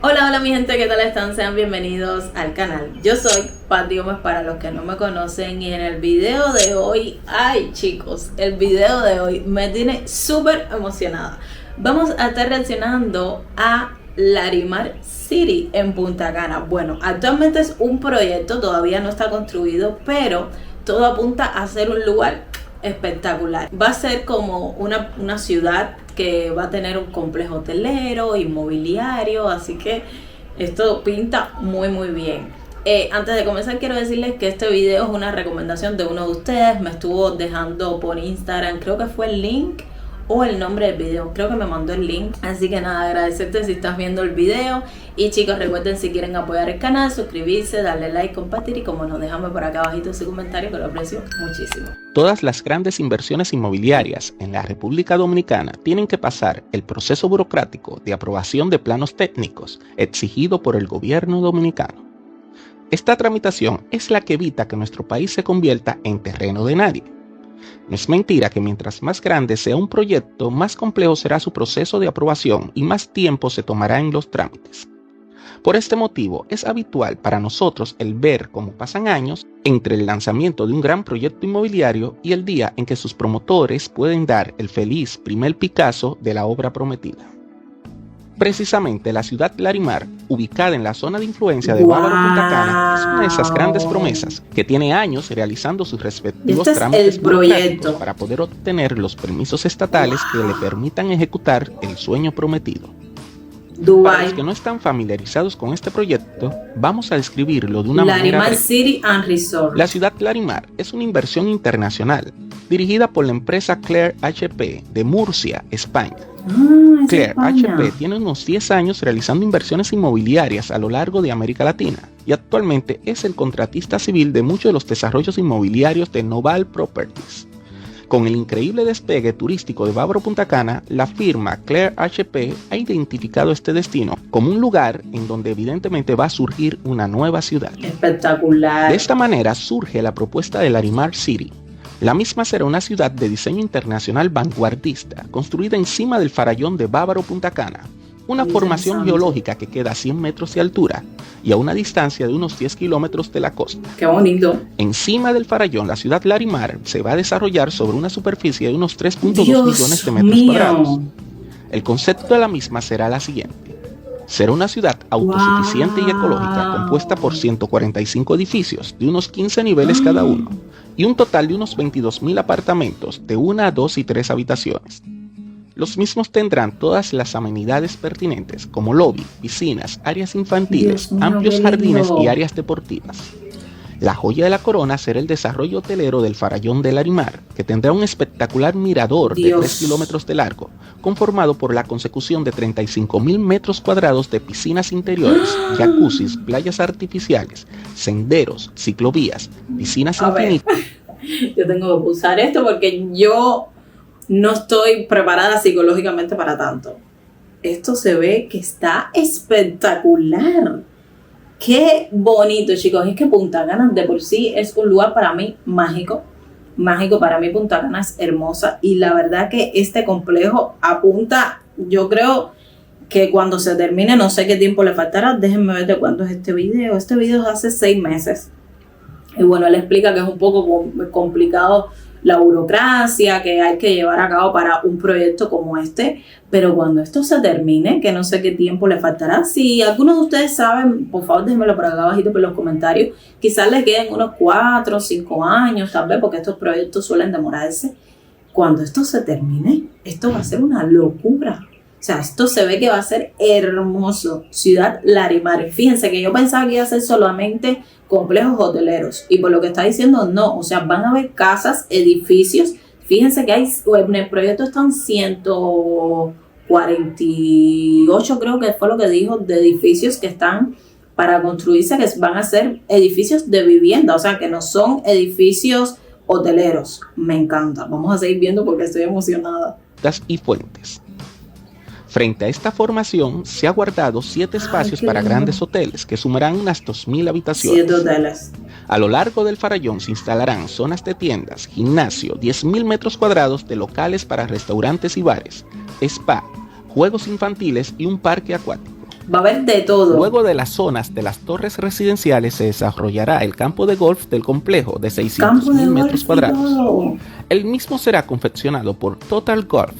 Hola, hola mi gente, ¿qué tal están? Sean bienvenidos al canal. Yo soy Patti Gómez para los que no me conocen y en el video de hoy, ay chicos, el video de hoy me tiene súper emocionada. Vamos a estar reaccionando a Larimar City en Punta Cana. Bueno, actualmente es un proyecto, todavía no está construido, pero todo apunta a ser un lugar espectacular. Va a ser como una ciudad que va a tener un complejo hotelero, inmobiliario, así que esto pinta muy bien. Antes de comenzar quiero decirles que este video es una recomendación de uno de ustedes. Me estuvo dejando por Instagram, creo que fue el link o el nombre del video, creo que me mandó el link, así que nada, agradecerte si estás viendo el video. Y chicos, recuerden, si quieren apoyar el canal, suscribirse, darle like, compartir y como no, déjame por acá abajito su comentario que lo aprecio muchísimo. Todas las grandes inversiones inmobiliarias en la República Dominicana tienen que pasar el proceso burocrático de aprobación de planos técnicos exigido por el gobierno dominicano. Esta tramitación es la que evita que nuestro país se convierta en terreno de nadie. No es mentira que mientras más grande sea un proyecto, más complejo será su proceso de aprobación y más tiempo se tomará en los trámites. Por este motivo, es habitual para nosotros el ver cómo pasan años entre el lanzamiento de un gran proyecto inmobiliario y el día en que sus promotores pueden dar el feliz primer Picasso de la obra prometida. Precisamente la ciudad Larimar, ubicada en la zona de influencia de Bávaro Punta Cana, es una de esas grandes promesas que tiene años realizando sus respectivos trámites burocráticos para poder obtener los permisos estatales que le permitan ejecutar el sueño prometido. Para los que no están familiarizados con este proyecto, vamos a describirlo de una manera breve. Larimar City and Resort. La ciudad Larimar es una inversión internacional dirigida por la empresa Clear HP de Murcia, España. Clear HP tiene unos 10 años realizando inversiones inmobiliarias a lo largo de América Latina y actualmente es el contratista civil de muchos de los desarrollos inmobiliarios de Noval Properties. Con el increíble despegue turístico de Bávaro Punta Cana, la firma Clear HP ha identificado este destino como un lugar en donde evidentemente va a surgir una nueva ciudad. Espectacular. De esta manera surge la propuesta de Larimar City. La misma será una ciudad de diseño internacional vanguardista, construida encima del farallón de Bávaro Punta Cana, una formación geológica que queda a 100 metros de altura y a una distancia de unos 10 kilómetros de la costa. ¡Qué bonito! Encima del farallón, la ciudad Larimar se va a desarrollar sobre una superficie de unos 3.2 millones de metros cuadrados. El concepto de la misma será la siguiente. Será una ciudad autosuficiente y ecológica compuesta por 145 edificios de unos 15 niveles cada uno y un total de unos 22.000 apartamentos de 1, 2 y 3 habitaciones. Los mismos tendrán todas las amenidades pertinentes como lobby, piscinas, áreas infantiles, amplios jardines y áreas deportivas. La joya de la corona será el desarrollo hotelero del farallón de Larimar, que tendrá un espectacular mirador de 3 kilómetros de largo, conformado por la consecución de 35.000 metros cuadrados de piscinas interiores, jacuzzis, playas artificiales, senderos, ciclovías, piscinas infinitas. Yo tengo que usar esto porque yo no estoy preparada psicológicamente para tanto. Esto se ve que está espectacular. Qué bonito, chicos. Es que Punta Cana de por sí es un lugar para mí mágico. Mágico, para mí Punta Cana es hermosa. Y la verdad que este complejo apunta, yo creo que cuando se termine, no sé qué tiempo le faltará. Déjenme ver de cuándo es este video. Este video es hace 6 meses. Y bueno, él explica que es un poco complicado la burocracia que hay que llevar a cabo para un proyecto como este, pero cuando esto se termine, que no sé qué tiempo le faltará, si algunos de ustedes saben, por favor déjenmelo por acá abajito por los comentarios, quizás les queden unos 4 o 5 años tal vez, porque estos proyectos suelen demorarse. Cuando esto se termine, esto va a ser una locura. O sea, esto se ve que va a ser hermoso. Ciudad Larimar. Fíjense que yo pensaba que iba a ser solamente complejos hoteleros. Y por lo que está diciendo, no. O sea, van a haber casas, edificios. Fíjense que hay, en el proyecto están 148, creo que fue lo que dijo, de edificios que están para construirse, que van a ser edificios de vivienda. O sea, que no son edificios hoteleros. Me encanta. Vamos a seguir viendo porque estoy emocionada. Y fuentes. Frente a esta formación se ha guardado 7 espacios para grandes hoteles que sumarán unas 2.000 habitaciones. 7 hoteles. A lo largo del farallón se instalarán zonas de tiendas, gimnasio, 10.000 metros cuadrados de locales para restaurantes y bares, spa, juegos infantiles y un parque acuático. Va a haber de todo. Luego de las zonas de las torres residenciales se desarrollará el campo de golf del complejo de 600.000 metros cuadrados. El mismo será confeccionado por Total Golf,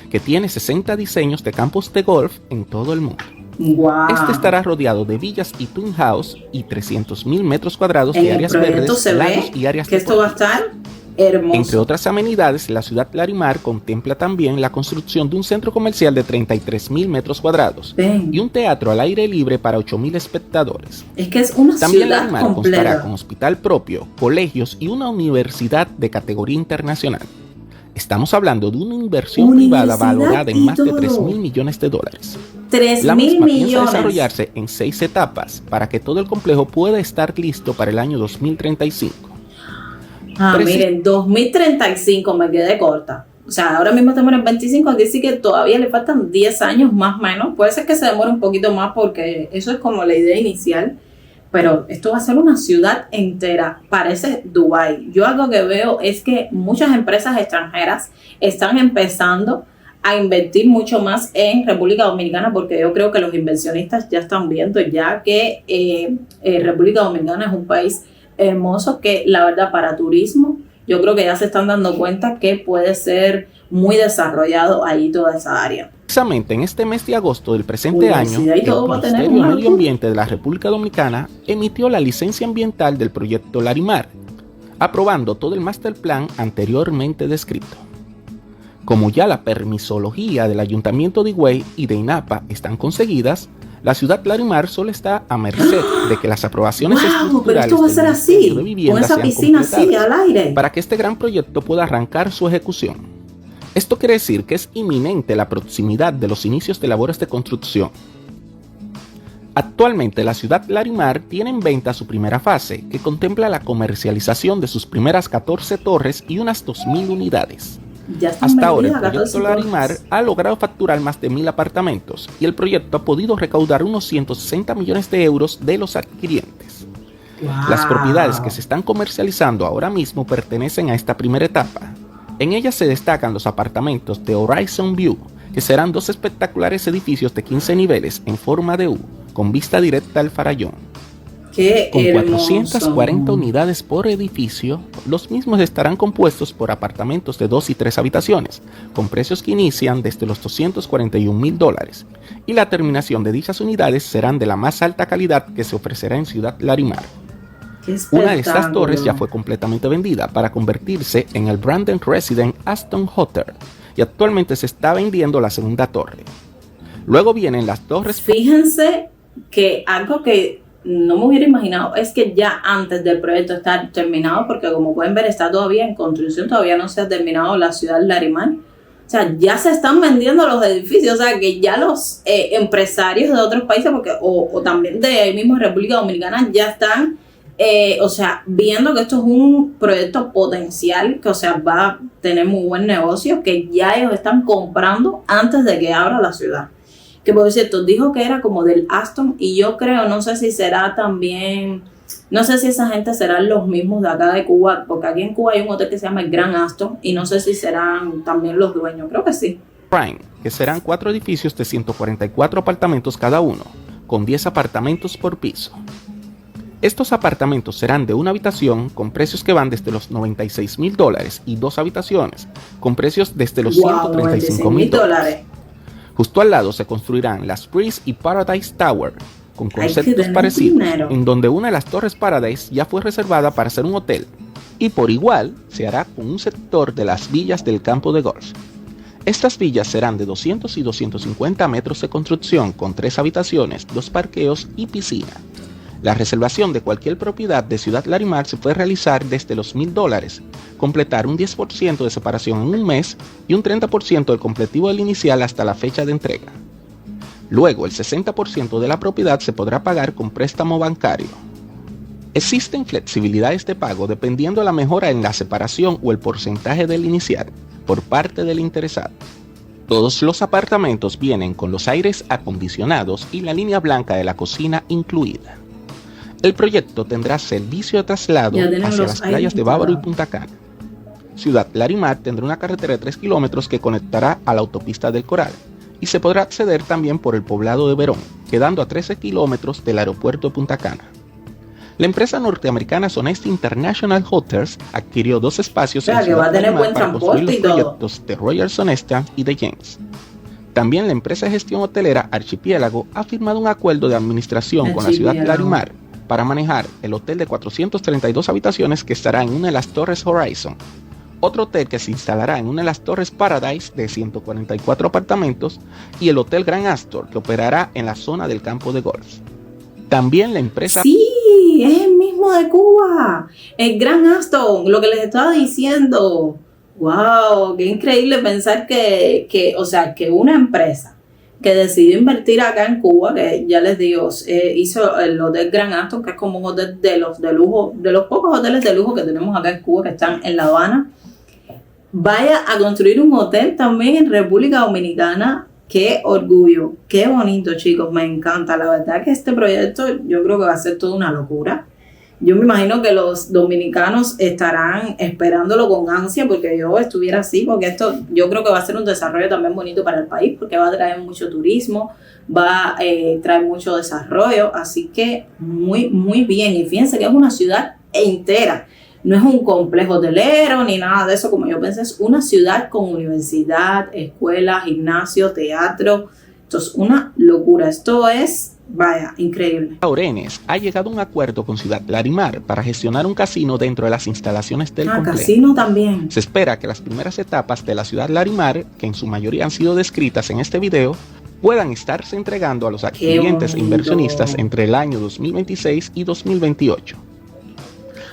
que tiene 60 diseños de campos de golf en todo el mundo. Wow. Este estará rodeado de villas y twin house y 300.000 metros cuadrados de áreas verdes, lagos y áreas que esto va a estar hermoso. Entre otras amenidades, la ciudad Larimar contempla también la construcción de un centro comercial de 33.000 metros cuadrados y un teatro al aire libre para 8.000 espectadores. Es que es una también ciudad Larimar completa. Constará con hospital propio, colegios y una universidad de categoría internacional. Estamos hablando de una inversión privada valorada en más de $3.000 millones. La misma piensa desarrollarse en 6 etapas para que todo el complejo pueda estar listo para el año 2035. Miren, 2035 me quedé corta. O sea, ahora mismo estamos en el 25, aquí sí que todavía le faltan 10 años más o menos. Puede ser que se demore un poquito más porque eso es como la idea inicial. Pero esto va a ser una ciudad entera, parece Dubái. Yo algo que veo es que muchas empresas extranjeras están empezando a invertir mucho más en República Dominicana, porque yo creo que los inversionistas ya están viendo ya que República Dominicana es un país hermoso que la verdad para turismo, yo creo que ya se están dando cuenta que puede ser muy desarrollado allí toda esa área. Precisamente en este mes de agosto del presente año, el Ministerio de Medio Ambiente de la República Dominicana emitió la licencia ambiental del proyecto Larimar, aprobando todo el master plan anteriormente descrito. Como ya la permisología del Ayuntamiento de Higüey y de INAPA están conseguidas, la ciudad Larimar solo está a merced de que las aprobaciones estructurales de vivienda sean completadas para que este gran proyecto pueda arrancar su ejecución. Esto quiere decir que es inminente la proximidad de los inicios de labores de construcción. Actualmente la ciudad Larimar tiene en venta su primera fase, que contempla la comercialización de sus primeras 14 torres y unas 2.000 unidades. Hasta ahora el proyecto Larimar ha logrado facturar más de 1.000 apartamentos y el proyecto ha podido recaudar unos 160 millones de euros de los adquirientes. Wow. Las propiedades que se están comercializando ahora mismo pertenecen a esta primera etapa. En ellas se destacan los apartamentos de Horizon View, que serán 2 espectaculares edificios de 15 niveles en forma de U, con vista directa al Farallón. Con 440 unidades por edificio, los mismos estarán compuestos por apartamentos de 2 y 3 habitaciones, con precios que inician desde los $241.000, y la terminación de dichas unidades serán de la más alta calidad que se ofrecerá en Ciudad Larimar. Una de estas torres ya fue completamente vendida para convertirse en el Brandon Resident Aston Hotel y actualmente se está vendiendo la segunda torre. Luego vienen las torres. Fíjense que algo que no me hubiera imaginado es que ya antes del proyecto estar terminado, porque como pueden ver está todavía en construcción, todavía no se ha terminado la ciudad Larimar. O sea, ya se están vendiendo los edificios, o sea, que ya los empresarios de otros países, porque o también de ahí mismo República Dominicana, ya están o sea, viendo que esto es un proyecto potencial, que o sea, va a tener muy buen negocio, que ya ellos están comprando antes de que abra la ciudad. Que por cierto, dijo que era como del Aston, y yo creo, no sé si será también, no sé si esa gente serán los mismos de acá de Cuba, porque aquí en Cuba hay un hotel que se llama el Gran Aston, y no sé si serán también los dueños, creo que sí. Prime, que serán 4 edificios de 144 apartamentos cada uno, con 10 apartamentos por piso. Estos apartamentos serán de una habitación con precios que van desde los $96.000 y 2 habitaciones con precios desde los $135.000. Justo al lado se construirán las Breeze y Paradise Tower con conceptos parecidos, en donde una de las torres Paradise ya fue reservada para ser un hotel y por igual se hará con un sector de las villas del campo de golf. Estas villas serán de 200 y 250 metros de construcción con 3 habitaciones, 2 parqueos y piscina. La reservación de cualquier propiedad de Ciudad Larimar se puede realizar desde los $1.000, completar un 10% de separación en un mes y un 30% del completivo del inicial hasta la fecha de entrega. Luego, el 60% de la propiedad se podrá pagar con préstamo bancario. Existen flexibilidades de pago dependiendo de la mejora en la separación o el porcentaje del inicial por parte del interesado. Todos los apartamentos vienen con los aires acondicionados y la línea blanca de la cocina incluida. El proyecto tendrá servicio de traslado hacia las playas de Bávaro y Punta Cana. Ciudad Larimar tendrá una carretera de 3 kilómetros que conectará a la autopista del Coral y se podrá acceder también por el poblado de Verón, quedando a 13 kilómetros del aeropuerto de Punta Cana. La empresa norteamericana Sonesta International Hotels adquirió 2 espacios en Ciudad Larimar para construir los proyectos de Royal Sonesta y de James. También la empresa de gestión hotelera Archipiélago ha firmado un acuerdo de administración con la ciudad Larimar para manejar el hotel de 432 habitaciones que estará en una de las Torres Horizon, otro hotel que se instalará en una de las Torres Paradise de 144 apartamentos y el Hotel Grand Astor que operará en la zona del campo de golf. También la empresa... Sí, es el mismo de Cuba, el Grand Astor, lo que les estaba diciendo. ¡Wow! ¡Qué increíble pensar que una empresa que decidió invertir acá en Cuba, que ya les digo, hizo el Hotel Grand Astor, que es como un hotel de los de lujo, de los pocos hoteles de lujo que tenemos acá en Cuba, que están en La Habana, vaya a construir un hotel también en República Dominicana. ¡Qué orgullo! ¡Qué bonito, chicos! Me encanta. La verdad que este proyecto yo creo que va a ser toda una locura. Yo me imagino que los dominicanos estarán esperándolo con ansia porque yo estuviera así, porque esto yo creo que va a ser un desarrollo también bonito para el país, porque va a traer mucho turismo, va a traer mucho desarrollo, así que muy, muy bien. Y fíjense que es una ciudad entera. No es un complejo hotelero ni nada de eso, como yo pensé, es una ciudad con universidad, escuela, gimnasio, teatro. Esto es una locura, esto es, vaya, increíble. Orenes ha llegado a un acuerdo con Ciudad Larimar para gestionar un casino dentro de las instalaciones del complejo. Casino también. Se espera que las primeras etapas de la Ciudad Larimar, que en su mayoría han sido descritas en este video, puedan estarse entregando a los clientes e inversionistas entre el año 2026 y 2028.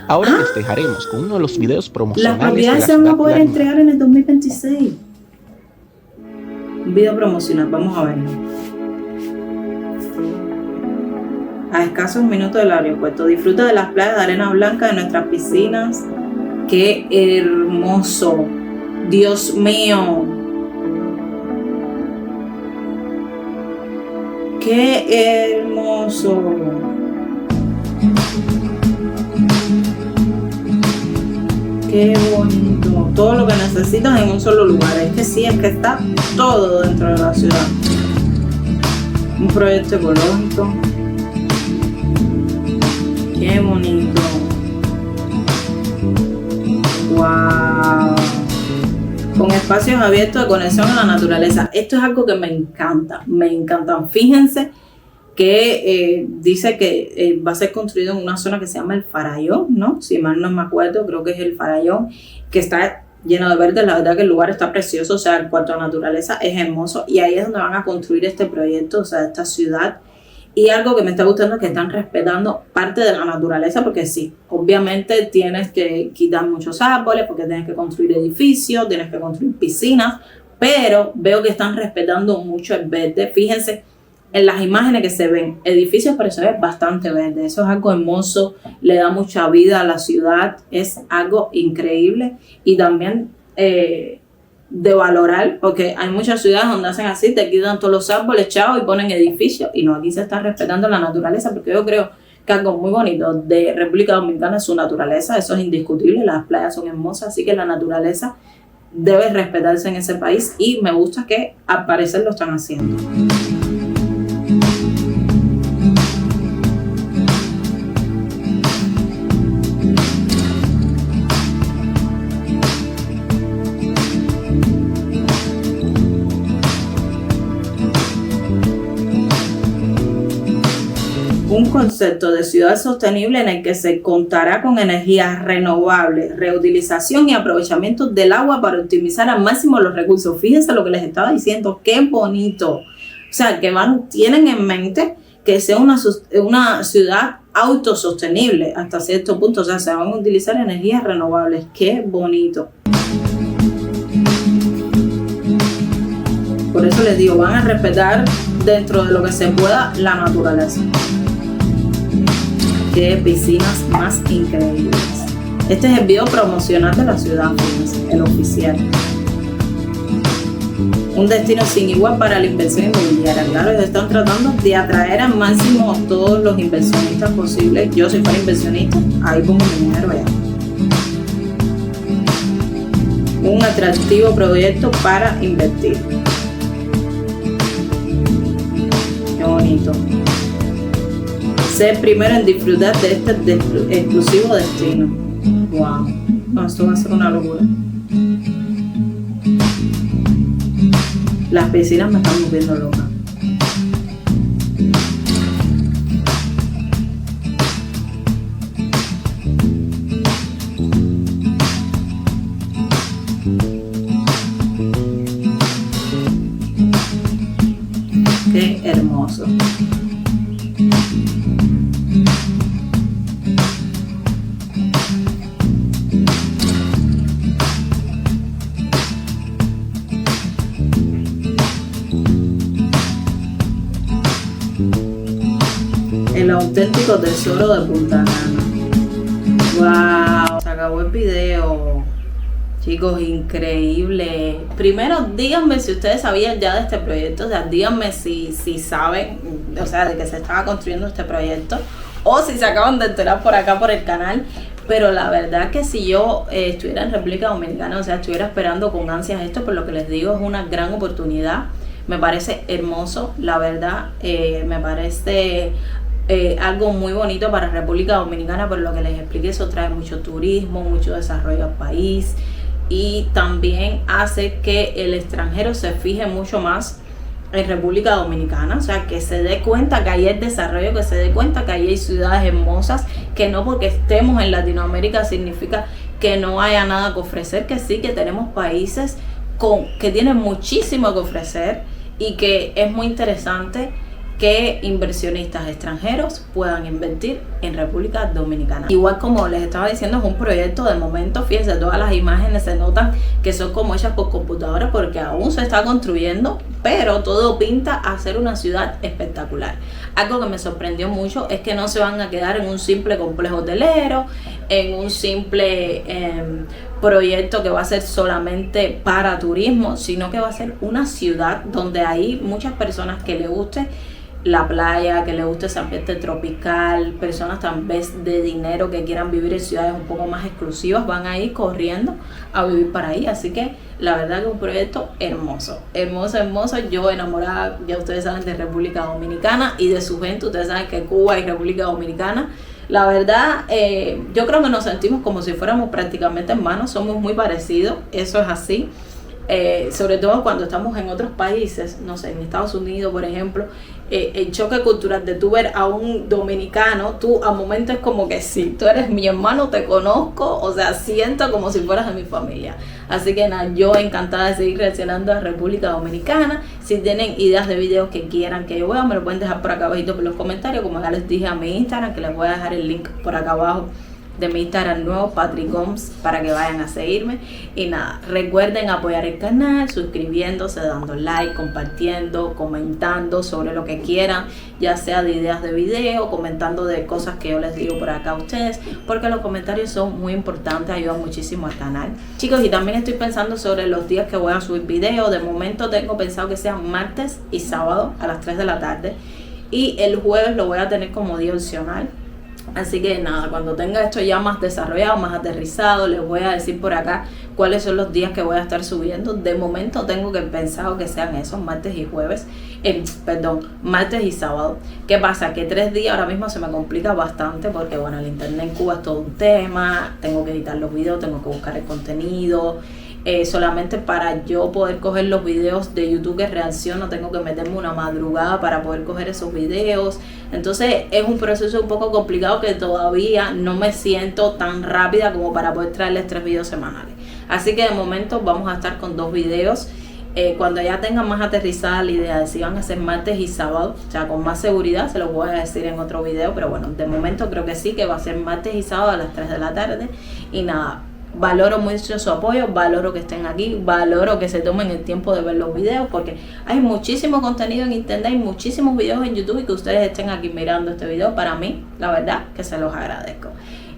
Ahora les dejaremos con uno de los videos promocionales. Las propiedades se van a poder entregar en el 2026. Un video promocional, vamos a verlo. A escasos minutos del aeropuerto. Disfruta de las playas de arena blanca de nuestras piscinas. ¡Qué hermoso! ¡Dios mío! ¡Qué hermoso! Qué bonito, todo lo que necesitas en un solo lugar. Es que sí, es que está todo dentro de la ciudad. Un proyecto ecológico. Qué bonito. Wow. Con espacios abiertos de conexión a la naturaleza. Esto es algo que me encanta, me encantan. Fíjense que dice que va a ser construido en una zona que se llama el Farallón, ¿no? Si mal no me acuerdo, creo que es el Farallón, que está lleno de verde. La verdad que el lugar está precioso, o sea, en cuanto a naturaleza es hermoso, y ahí es donde van a construir este proyecto, o sea, esta ciudad. Y algo que me está gustando es que están respetando parte de la naturaleza, porque sí, obviamente tienes que quitar muchos árboles, porque tienes que construir edificios, tienes que construir piscinas, pero veo que están respetando mucho el verde. Fíjense en las imágenes que se ven, edificios, pero se ve bastante verde. Eso es algo hermoso, le da mucha vida a la ciudad, es algo increíble. Y también de valorar, porque hay muchas ciudades donde hacen así, te quitan todos los árboles, chao, y ponen edificios. Y no, aquí se está respetando la naturaleza, porque yo creo que algo muy bonito de República Dominicana es su naturaleza. Eso es indiscutible, las playas son hermosas, así que la naturaleza debe respetarse en ese país, y me gusta que al parecer lo están haciendo. Un concepto de ciudad sostenible en el que se contará con energías renovables, reutilización y aprovechamiento del agua para optimizar al máximo los recursos. Fíjense lo que les estaba diciendo, qué bonito. O sea, que tienen en mente que sea una ciudad autosostenible hasta cierto punto. O sea, se van a utilizar energías renovables. Qué bonito. Por eso les digo, van a respetar dentro de lo que se pueda la naturaleza. Qué piscinas más increíbles. Este es el video promocional de la ciudad, el oficial. Un destino sin igual para la inversión inmobiliaria. Claro, ellos están tratando de atraer al máximo a todos los inversionistas posibles. Yo, si fuera inversionista, ahí pongo mi dinero allá. Un atractivo proyecto para invertir. bonito. Ser primero en disfrutar de este exclusivo destino. Wow, no, esto va a ser una locura. Las piscinas me están volviendo loca. Qué hermoso. El auténtico tesoro de Punta Cana. Wow, se acabó el video. Chicos, increíble. Primero, díganme si ustedes sabían ya de este proyecto. O sea, díganme si saben, o sea, de que se estaba construyendo este proyecto, o si se acaban de enterar por acá por el canal. Pero la verdad que si yo estuviera en República Dominicana, o sea, estuviera esperando con ansias esto, por lo que les digo, es una gran oportunidad. Me parece hermoso, la verdad, me parece algo muy bonito para República Dominicana. Por lo que les expliqué, eso trae mucho turismo, mucho desarrollo al país, y también hace que el extranjero se fije mucho más en República Dominicana, o sea, que se dé cuenta que ahí hay desarrollo, que se dé cuenta que ahí hay ciudades hermosas, que no porque estemos en Latinoamérica significa que no haya nada que ofrecer, que sí, que tenemos países que tienen muchísimo que ofrecer, y que es muy interesante que inversionistas extranjeros puedan invertir en República Dominicana. Igual, como les estaba diciendo, es un proyecto de momento. Fíjense, todas las imágenes se notan que son como hechas por computadora, porque aún se está construyendo, pero todo pinta a ser una ciudad espectacular. Algo que me sorprendió mucho es que no se van a quedar en un simple complejo hotelero, en un simple proyecto que va a ser solamente para turismo, sino que va a ser una ciudad donde hay muchas personas que les guste la playa, que le guste ese ambiente tropical, personas tal vez de dinero que quieran vivir en ciudades un poco más exclusivas, van a ir corriendo a vivir para ahí. Así que la verdad que es un proyecto hermoso, hermoso, hermoso. Yo enamorada, ya ustedes saben, de República Dominicana y de su gente. Ustedes saben que Cuba y República Dominicana, la verdad, yo creo que nos sentimos como si fuéramos prácticamente hermanos, somos muy parecidos, eso es así. Sobre todo cuando estamos en otros países, no sé, en Estados Unidos, por ejemplo, el choque cultural de tú ver a un dominicano, tú a momentos es como que sí, tú eres mi hermano, te conozco, o sea, siento como si fueras de mi familia. Así que nada, yo encantada de seguir reaccionando a República Dominicana. Si tienen ideas de videos que quieran que yo vea, me lo pueden dejar por acá abajito por los comentarios, como ya les dije a mi Instagram, que les voy a dejar el link por acá abajo de mi Instagram nuevo, Patrick Gomes, para que vayan a seguirme. Y nada, recuerden apoyar el canal suscribiéndose, dando like, compartiendo, comentando sobre lo que quieran, ya sea de ideas de video, comentando de cosas que yo les digo por acá a ustedes, porque los comentarios son muy importantes, ayudan muchísimo al canal, chicos. Y también estoy pensando sobre los días que voy a subir video. De momento tengo pensado que sean martes y sábado a las 3 de la tarde, y el jueves lo voy a tener como día opcional. Así que nada, cuando tenga esto ya más desarrollado, más aterrizado, les voy a decir por acá cuáles son los días que voy a estar subiendo. De momento tengo que pensado que sean esos, martes y jueves, martes y sábado. ¿Qué pasa? Que 3 días ahora mismo se me complica bastante, porque bueno, el internet en Cuba es todo un tema, tengo que editar los videos, tengo que buscar el contenido. Solamente para yo poder coger los videos de YouTube que reacciono, tengo que meterme una madrugada para poder coger esos videos. Entonces es un proceso un poco complicado, que todavía no me siento tan rápida como para poder traerles 3 videos semanales. Así que de momento vamos a estar con 2 videos. Cuando ya tenga más aterrizada la idea de si van a ser martes y sábado, o sea, con más seguridad se los voy a decir en otro video, pero bueno, de momento creo que sí, que va a ser martes y sábado a las 3 de la tarde. Y nada, valoro mucho su apoyo, valoro que estén aquí, valoro que se tomen el tiempo de ver los videos, porque hay muchísimo contenido en internet, hay muchísimos videos en YouTube, y que ustedes estén aquí mirando este video, para mí, la verdad, que se los agradezco.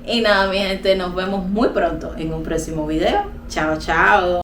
Y nada, mi gente, nos vemos muy pronto en un próximo video. Chao, chao.